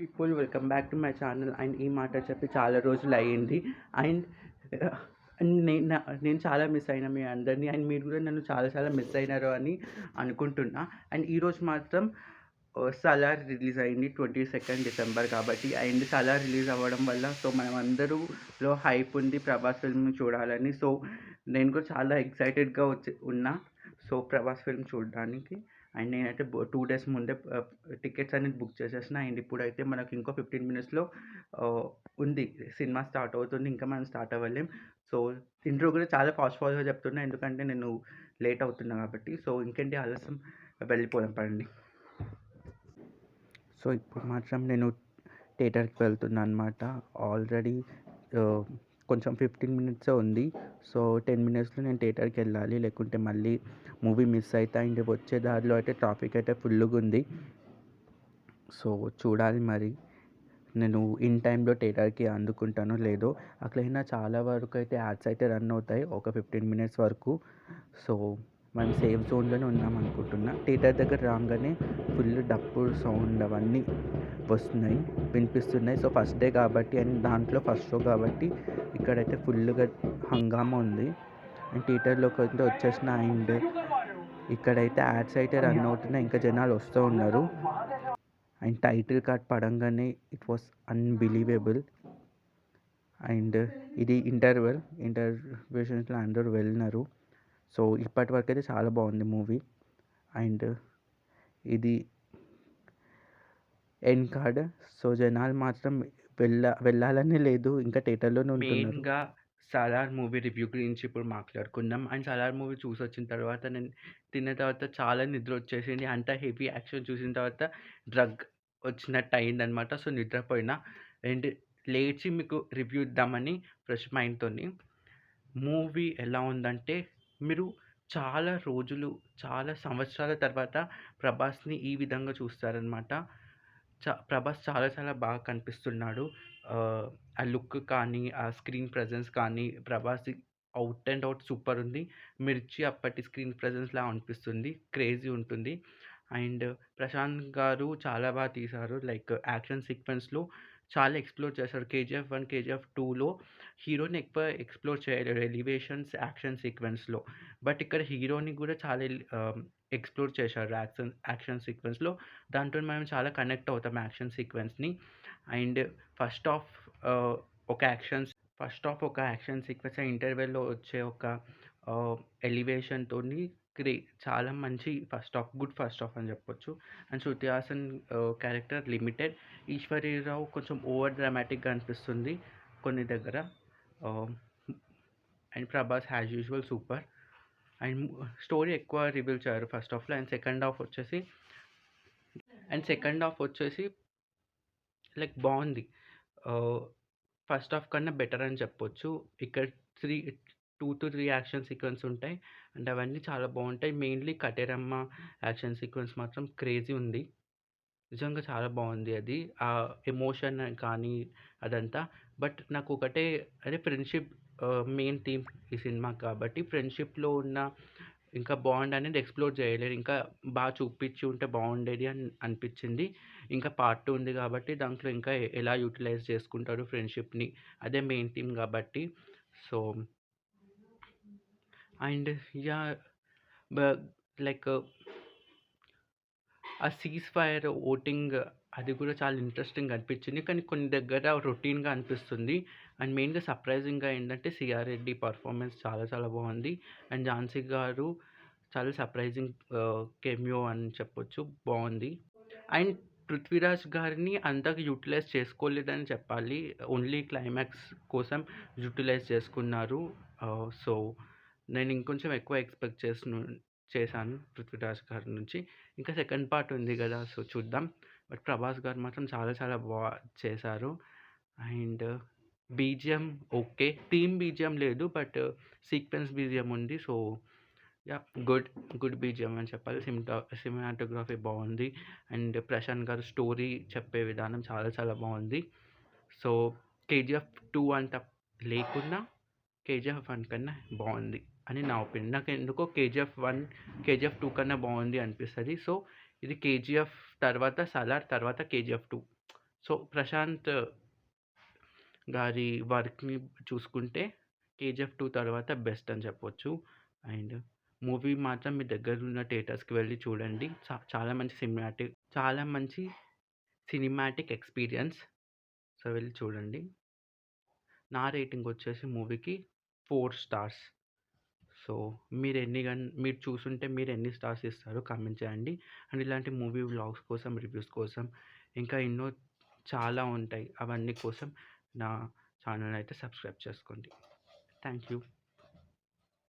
People welcome back to my channel. And ఈ మాట చెప్పి చాలా రోజులు అయ్యింది. అండ్ నేను చాలా మిస్ అయినా మీ అందరినీ. అండ్ మీరు కూడా నన్ను చాలా చాలా మిస్ అయినారు అని అనుకుంటున్నా. అండ్ ఈరోజు మాత్రం సలార్ రిలీజ్ అయింది 22 డిసెంబర్ కాబట్టి. అండ్ సలార్ రిలీజ్ అవ్వడం వల్ల సో మనం అందరూలో హైప్ ఉంది ప్రభాస్ ఫిల్మ్ చూడాలని. సో నేను కూడా చాలా ఎక్సైటెడ్గా ఉన్నా సో ప్రభాస్ ఫిల్మ్ చూడడానికి. అండ్ నేనైతే 2 డేస్ ముందే టికెట్స్ అనేది బుక్ చేసేసిన. అండ్ ఇప్పుడైతే మనకు ఇంకో 15 మినిట్స్లో ఉంది, సినిమా స్టార్ట్ అవుతుంది. ఇంకా మనం స్టార్ట్ అవ్వలేం. సో ఇంట్రో కూడా చాలా ఫాస్ట్ ఫాస్ట్గా చెప్తున్నా ఎందుకంటే నేను లేట్ అవుతున్నా కాబట్టి. సో ఇంకేంటి ఆలస్యం, వెళ్ళిపోదాం పడండి. సో ఇప్పుడు మాత్రం నేను థియేటర్కి వెళ్తున్నా అనమాట. ఆల్రెడీ కొంచెం 15 మినిట్సే ఉంది. సో 10 మినిట్స్లో నేను థియేటర్కి వెళ్ళాలి, లేకుంటే మళ్ళీ మూవీ మిస్ అవుతా. అండ్ వచ్చే దారిలో అయితే ట్రాఫిక్ అయితే ఫుల్గా ఉంది. సో చూడాలి మరి నేను ఇన్ టైంలో థియేటర్కి అందుకుంటానో లేదో. అట్లయినా చాలా వరకు అయితే యాడ్స్ అయితే రన్ అవుతాయి ఒక 15 మినిట్స్ వరకు. సో మనం సేఫ్ జోన్లోనే ఉన్నాం అనుకుంటున్నా. థియేటర్ దగ్గర రాగానే ఫుల్ డప్పు సౌండ్ అవన్నీ వస్తున్నాయి, వినిపిస్తున్నాయి. సో ఫస్ట్ డే కాబట్టి అండ్ దాంట్లో ఫస్ట్ షో కాబట్టి ఇక్కడైతే ఫుల్గా హంగామా ఉంది. అండ్ థియేటర్లోకి అయితే వచ్చేసిన. అండ్ ఇక్కడైతే యాడ్స్ అయితే రన్ అవుతున్నాయి, ఇంకా జనాలు వస్తూ ఉన్నారు. అండ్ టైటిల్ కార్డ్ పడంగానే ఇట్ వాస్ అన్బిలీవబుల్. అండ్ ఇది ఇంటర్వ్యూషన్స్లో అందరూ వెళ్ళినారు. సో ఇప్పటి వరకు అయితే చాలా బాగుంది మూవీ. అండ్ ఇది ఎండ్ కార్డ్. సో జనాలు మాత్రం వెళ్ళాలని లేదు, ఇంకా థియేటర్లోనే ఉంటున్నారు. మెయిన్గా సలార్ మూవీ రివ్యూ గురించి ఇప్పుడు మాట్లాడుకుందాం. అండ్ సలార్ మూవీ చూసి వచ్చిన తర్వాత నేను తిన్న తర్వాత చాలా నిద్ర వచ్చేసింది. అంత హెవీ యాక్షన్ చూసిన తర్వాత డ్రగ్ వచ్చినట్టు అయిందనమాట. సో నిద్రపోయినా. అండ్ లేచి మీకు రివ్యూ ఇద్దామని ఫ్రెష్ మైండ్తోని. మూవీ ఎలా ఉందంటే, మీరు చాలా రోజులు, చాలా సంవత్సరాల తర్వాత ప్రభాస్ని ఈ విధంగా చూస్తారనమాట. ప్రభాస్ చాలా చాలా బాగా కనిపిస్తున్నాడు. ఆ లుక్ కానీ, ఆ స్క్రీన్ ప్రెజెన్స్ కానీ ప్రభాస్‌ది ఔట్ అండ్ ఔట్ సూపర్ ఉంది. 'మిర్చి' అప్పటి స్క్రీన్ ప్రెజెన్స్‌లా అనిపిస్తుంది. క్రేజీ ఉంటుంది. అండ్ ప్రశాంత్ గారు చాలా బాగా తీశారు. లైక్ యాక్షన్ సీక్వెన్స్‌లో చాలా ఎక్స్‌ప్లోర్ చేశారు. 'కేజీఎఫ్ 1', 'కేజీఎఫ్ 2'లో హీరోని ఎక్కువ ఎక్స్‌ప్లోర్ చేయలేరు ఎలివేషన్స్, యాక్షన్ సీక్వెన్స్‌లో. బట్ ఇక్కడ హీరోని కూడా చాలా ఎక్స్‌ప్లోర్ చేశారు యాక్షన్ సీక్వెన్స్‌లో. దాంతో మనం చాలా కనెక్ట్ అవుతాం యాక్షన్ సీక్వెన్స్‌ని. అండ్ ఫస్ట్ హాఫ్ ఆహ్, ఒక ఒక యాక్షన్ సీక్వెన్స్, ఇంటర్వెల్‌లో వచ్చే ఒక ఎలివేషన్‌తోని చాలా మంచి గుడ్ ఫస్ట్ హాఫ్ అని చెప్పొచ్చు. And Shruti Haasan character limited. Eshwari Rao కొంచెం ఓవర్ డ్రామాటిక్‌గా అనిపిస్తుంది కొన్ని దగ్గర. And Prabhas as usual super. And story ఎక్కువ రివీల్ చేయరు ఫస్ట్ హాఫ్‌లో. సెకండ్ హాఫ్ వచ్చేసి లైక్ బాగుంది. ఫస్ట్ హాఫ్ కన్నా బెటర్ అని చెప్పొచ్చు. ఇక్కడ 2-3 యాక్షన్ సీక్వెన్స్ ఉంటాయి. అండ్ అవన్నీ చాలా బాగుంటాయి. మెయిన్లీ కటేరమ్మ యాక్షన్ సీక్వెన్స్ మాత్రం క్రేజీ ఉంది. నిజంగా చాలా బాగుంది అది. ఆ ఎమోషన్ కానీ అదంతా. బట్ నాకు ఒకటే, అదే ఫ్రెండ్షిప్ మెయిన్ థీమ్ ఈ సినిమాకి కాబట్టి ఫ్రెండ్షిప్‌లో ఉన్న ఇంకా బాండ్ అనేది ఎక్స్‌ప్లోర్ చేయలేరు. ఇంకా బాగా చూపించి ఉంటే బాగుండేది అని అనిపించింది. ఇంకా పార్ట్ 2 ఉంది కాబట్టి దాంట్లో ఇంకా ఎలా యూటిలైజ్ చేసుకుంటారు ఫ్రెండ్షిప్‌ని, అదే మెయిన్ థీమ్ కాబట్టి. So and yeah! బ లైక్ ఆ సీజ్ ఫైర్ ఓటింగ్ అది కూడా చాలా ఇంట్రెస్టింగ్‌గా అనిపించింది. కానీ కొన్ని దగ్గర రొటీన్‌గా అనిపిస్తుంది. అండ్ మెయిన్‌గా సర్ప్రైజింగ్‌గా ఏంటంటే సిఆర్ రెడ్డి పర్ఫార్మెన్స్ చాలా చాలా బాగుంది. అండ్ ఝాన్సీ గారు చాలా సర్ప్రైజింగ్ కెమియో అని చెప్పొచ్చు. బాగుంది. అండ్ పృథ్వీరాజ్ గారిని అంతగా యూటిలైజ్ చేసుకోలేదని చెప్పాలి. ఓన్లీ క్లైమాక్స్ కోసం యూటిలైజ్ చేసుకున్నారు. సో నేను ఇంకొంచెం ఎక్కువ ఎక్స్‌పెక్ట్ చేశాను పృథ్వీరాజ్ గారి నుంచి. ఇంకా సెకండ్ పార్ట్ ఉంది గదా! సో చూద్దాం. బట్ ప్రభాస్ గారు మాత్రం చాలా చాలా చేశారు. And BGM okay. Theme BGM లేదు. బట్ సీక్వెన్స్ బీజీఎం ఉంది. So yeah! గుడ్ బీజీఎం అని చెప్పాలి. సినిమాటోగ్రఫీ బాగుంది. అండ్ ప్రశాంత్ గారు స్టోరీ చెప్పే విధానం చాలా చాలా బాగుంది. సో 'కేజీఎఫ్ 2' అంత లేకున్నా 'కేజీఎఫ్ 1' కన్నా బాగుంది అని నా ఒపీనియన్. నాకెందుకో 'కేజీఎఫ్ 2' కన్నా బాగుంది అనిపిస్తది. సో ఇది 'కేజీఎఫ్' తర్వాత 'సలార్' తర్వాత 'కేజీఎఫ్ 2'. సో, ప్రశాంత్ గారి వర్క్‌ని చూసుకుంటే 'కేజీఎఫ్ 2' తర్వాత బెస్ట్ అని చెప్పొచ్చు. అండ్ మూవీ మాత్రం మీ దగ్గరున్న థియేటర్స్‌కి వెళ్లి చూడండి. చాలా మంచి సినిమాటిక్ ఎక్స్‌పీరియన్స్. సో, వెళ్లి చూడండి. నా రేటింగ్ వచ్చేసి మూవీకి 4 స్టార్స్. సో, మీరు చూసుంటే మీరెన్ని స్టార్స్ ఇస్తారో కామెంట్ చేయండి. అండ్ ఇలాంటి మూవీ వ్లాగ్స్ కోసం, రివ్యూస్ కోసం ఇంకా ఎన్నో చాలా ఉంటాయి. అవన్నీ కోసం నా ఛానెల్ అయితే సబ్స్క్రైబ్ చేసుకోండి. Thank you.